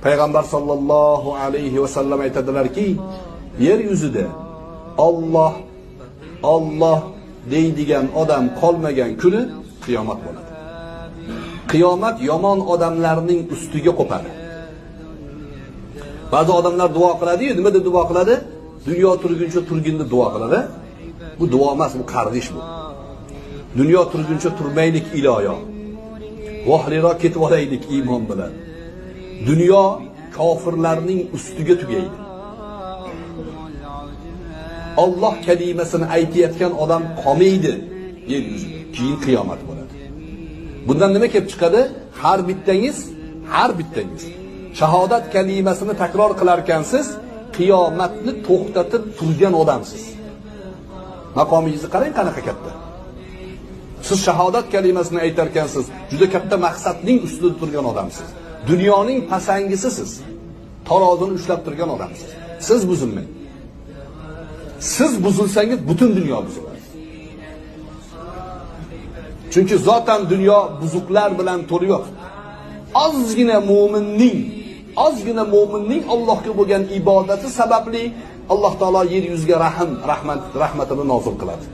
Payg'ambar sallallohu alayhi va sallam aytadilarki, yer yuzida Alloh deydigan odam qolmagan kuni qiyomat bo'ladi. Qiyomat yomon odamlarning ustiga qo'padi. Ba'zi odamlar duo qiladi-yu, nima deb duo qiladi? Dunyo turguncha turginda duo qiladi. Bu duo emas, bu qardish bu. Dunyo turguncha turmaylik iloyo. Vohliroq ketib olaylik iymon bilan. Dunyo kofirlarning ustiga tugaydi. Alloh kalimasini aytayotgan odam qolmaydi yer yuzida. Keyin qiyomat bo'ladi. Bundan nima kelib chiqadi? Har bittangiz shahodat kalimasini takror qilar ekansiz, qiyomatni to'xtatib turgan odamsiz. Maqomingizni qarang qanaqa katta. Siz shahodat kalimasini aytar ekansiz, juda katta maqsadning ustida turgan odamsiz. Dunyoning pasangisisiz. Tarozini ushlab turgan odamsiz. Siz buzilmang. Siz buzilsangiz butun dunyo buziladi. Chunki zotan dunyo buzuqlar bilan to'lib ozgina mo'minning Allohga bo'lgan ibodati sababli Alloh taolo yer yuziga rahmatini nozil qiladi.